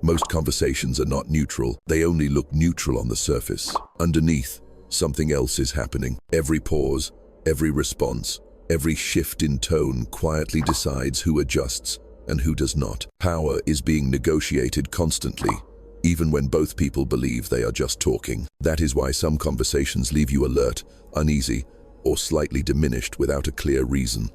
Most conversations are not neutral. They only look neutral on the surface. Underneath, something else is happening. Every pause, every response, every shift in tone quietly decides who adjusts and who does not. Power is being negotiated constantly, even when both people believe they are just talking. That is why some conversations leave you alert, uneasy, or slightly diminished without a clear reason.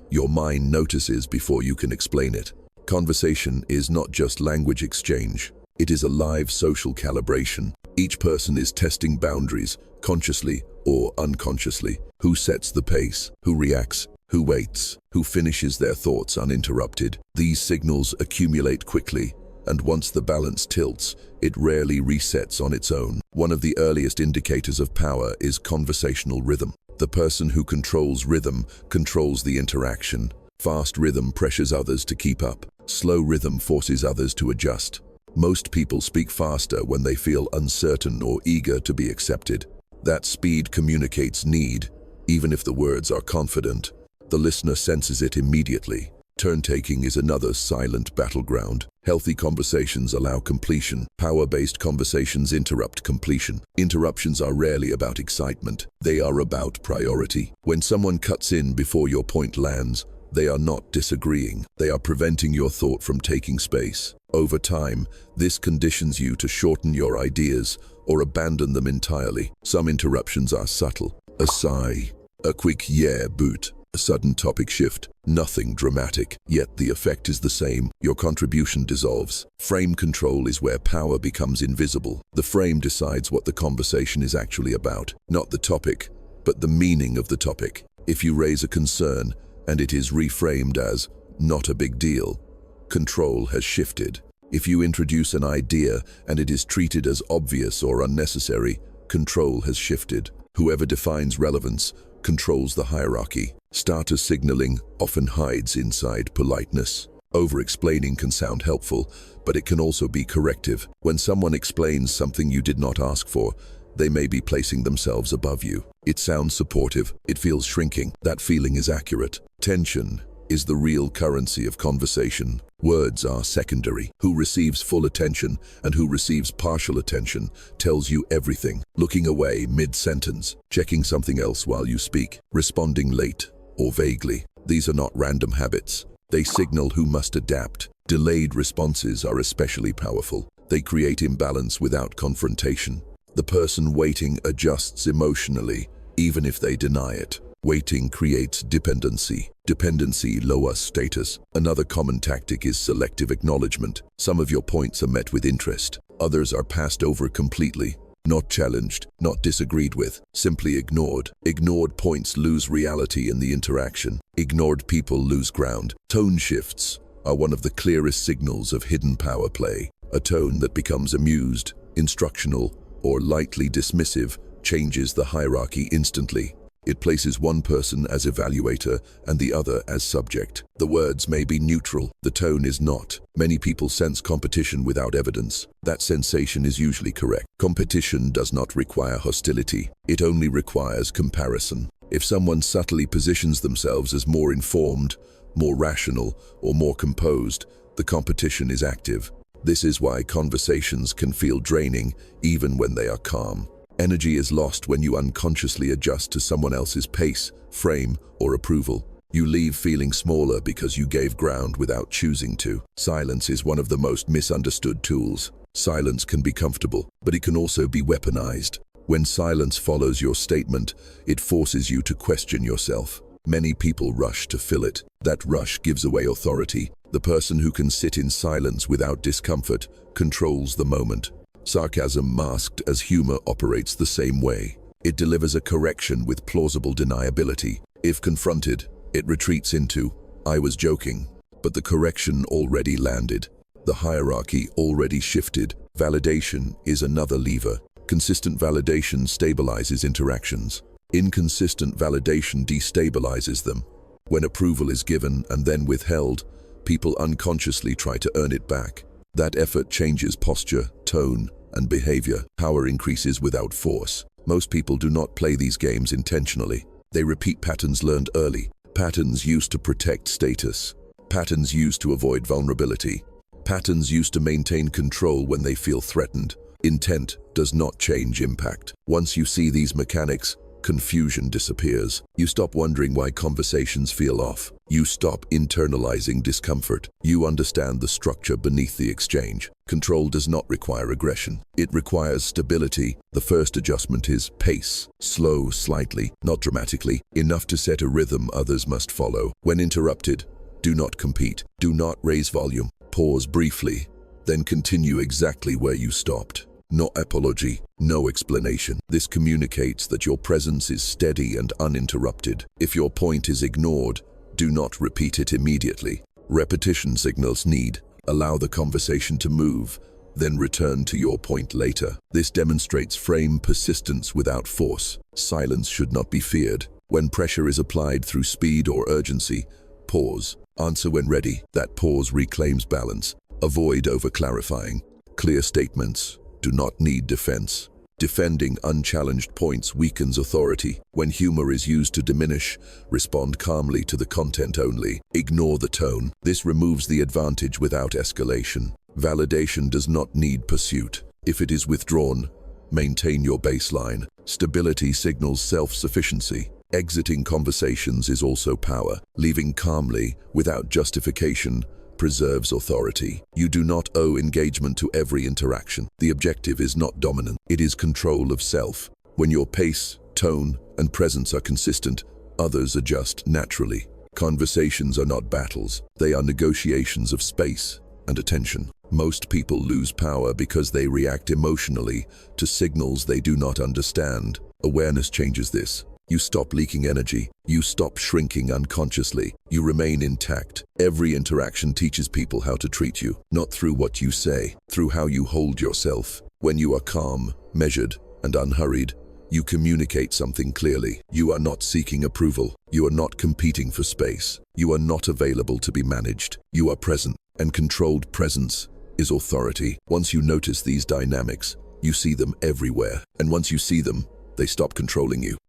Your mind notices before you can explain it. Conversation is not just language exchange. It is a live social calibration. Each person is testing boundaries, consciously or unconsciously. Who sets the pace? Who reacts? Who waits? Who finishes their thoughts uninterrupted? These signals accumulate quickly, and once the balance tilts, it rarely resets on its own. One of the earliest indicators of power is conversational rhythm. The person who controls rhythm controls the interaction. Fast rhythm pressures others to keep up. Slow rhythm forces others to adjust. Most people speak faster when they feel uncertain or eager to be accepted. That speed communicates need, even if the words are confident. The listener senses it immediately. Turn-taking is another silent battleground. Healthy conversations allow completion. Power-based conversations interrupt completion. Interruptions are rarely about excitement. They are about priority. When someone cuts in before your point lands, they are not disagreeing. They are preventing your thought from taking space. Over time, this conditions you to shorten your ideas or abandon them entirely. Some interruptions are subtle. A sigh, a quick yeah boot, a sudden topic shift. Nothing dramatic, yet the effect is the same. Your contribution dissolves. Frame control is where power becomes invisible. The frame decides what the conversation is actually about. Not the topic, but the meaning of the topic. If you raise a concern, and it is reframed as not a big deal, control has shifted. If you introduce an idea and it is treated as obvious or unnecessary, control has shifted. Whoever defines relevance controls the hierarchy. Status signaling often hides inside politeness. Over-explaining can sound helpful, but it can also be corrective. When someone explains something you did not ask for, they may be placing themselves above you. It sounds supportive. It feels shrinking. That feeling is accurate. Tension is the real currency of conversation. Words are secondary. Who receives full attention and who receives partial attention tells you everything. Looking away mid-sentence, checking something else while you speak, responding late or vaguely. These are not random habits. They signal who must adapt. Delayed responses are especially powerful. They create imbalance without confrontation. The person waiting adjusts emotionally, even if they deny it. Waiting creates dependency. Dependency lowers status. Another common tactic is selective acknowledgement. Some of your points are met with interest. Others are passed over completely. Not challenged, not disagreed with, simply ignored. Ignored points lose reality in the interaction. Ignored people lose ground. Tone shifts are one of the clearest signals of hidden power play. A tone that becomes amused, instructional, or lightly dismissive changes the hierarchy instantly. It places one person as evaluator and the other as subject. The words may be neutral, the tone is not. Many people sense competition without evidence. That sensation is usually correct. Competition does not require hostility. It only requires comparison. If someone subtly positions themselves as more informed, more rational, or more composed, the competition is active. This is why conversations can feel draining even when they are calm. Energy is lost when you unconsciously adjust to someone else's pace, frame, or approval. You leave feeling smaller because you gave ground without choosing to. Silence is one of the most misunderstood tools. Silence can be comfortable, but it can also be weaponized. When silence follows your statement, it forces you to question yourself. Many people rush to fill it. That rush gives away authority. The person who can sit in silence without discomfort controls the moment. Sarcasm masked as humor operates the same way. It delivers a correction with plausible deniability. If confronted, it retreats into, "I was joking," but the correction already landed. The hierarchy already shifted. Validation is another lever. Consistent validation stabilizes interactions. Inconsistent validation destabilizes them. When approval is given and then withheld, people unconsciously try to earn it back. That effort changes posture, tone, and behavior. Power increases without force. Most people do not play these games intentionally. They repeat patterns learned early. Patterns used to protect status. Patterns used to avoid vulnerability. Patterns used to maintain control when they feel threatened. Intent does not change impact. Once you see these mechanics, confusion disappears. You stop wondering why conversations feel off. You stop internalizing discomfort. You understand the structure beneath the exchange. Control does not require aggression. It requires stability. The first adjustment is pace. Slow slightly, not dramatically, enough to set a rhythm others must follow. When interrupted, do not compete. Do not raise volume. Pause briefly, then continue exactly where you stopped. No apology, no explanation. This communicates that your presence is steady and uninterrupted. If your point is ignored, do not repeat it immediately. Repetition signals need. Allow the conversation to move, then return to your point later. This demonstrates frame persistence without force. Silence should not be feared. When pressure is applied through speed or urgency, pause. Answer when ready. That pause reclaims balance. Avoid over-clarifying. Clear statements do not need defense. Defending unchallenged points weakens authority. When humor is used to diminish, respond calmly to the content only. Ignore the tone. This removes the advantage without escalation. Validation does not need pursuit. If it is withdrawn, maintain your baseline. Stability signals self-sufficiency. Exiting conversations is also power. Leaving calmly, without justification, preserves authority. You do not owe engagement to every interaction. The objective is not dominance. It is control of self. When your pace, tone, and presence are consistent, others adjust naturally. Conversations are not battles. They are negotiations of space and attention. Most people lose power because they react emotionally to signals they do not understand. Awareness changes this. You stop leaking energy. You stop shrinking unconsciously. You remain intact. Every interaction teaches people how to treat you, not through what you say, through how you hold yourself. When you are calm, measured, and unhurried, you communicate something clearly. You are not seeking approval. You are not competing for space. You are not available to be managed. You are present, and controlled presence is authority. Once you notice these dynamics, you see them everywhere. And once you see them, they stop controlling you.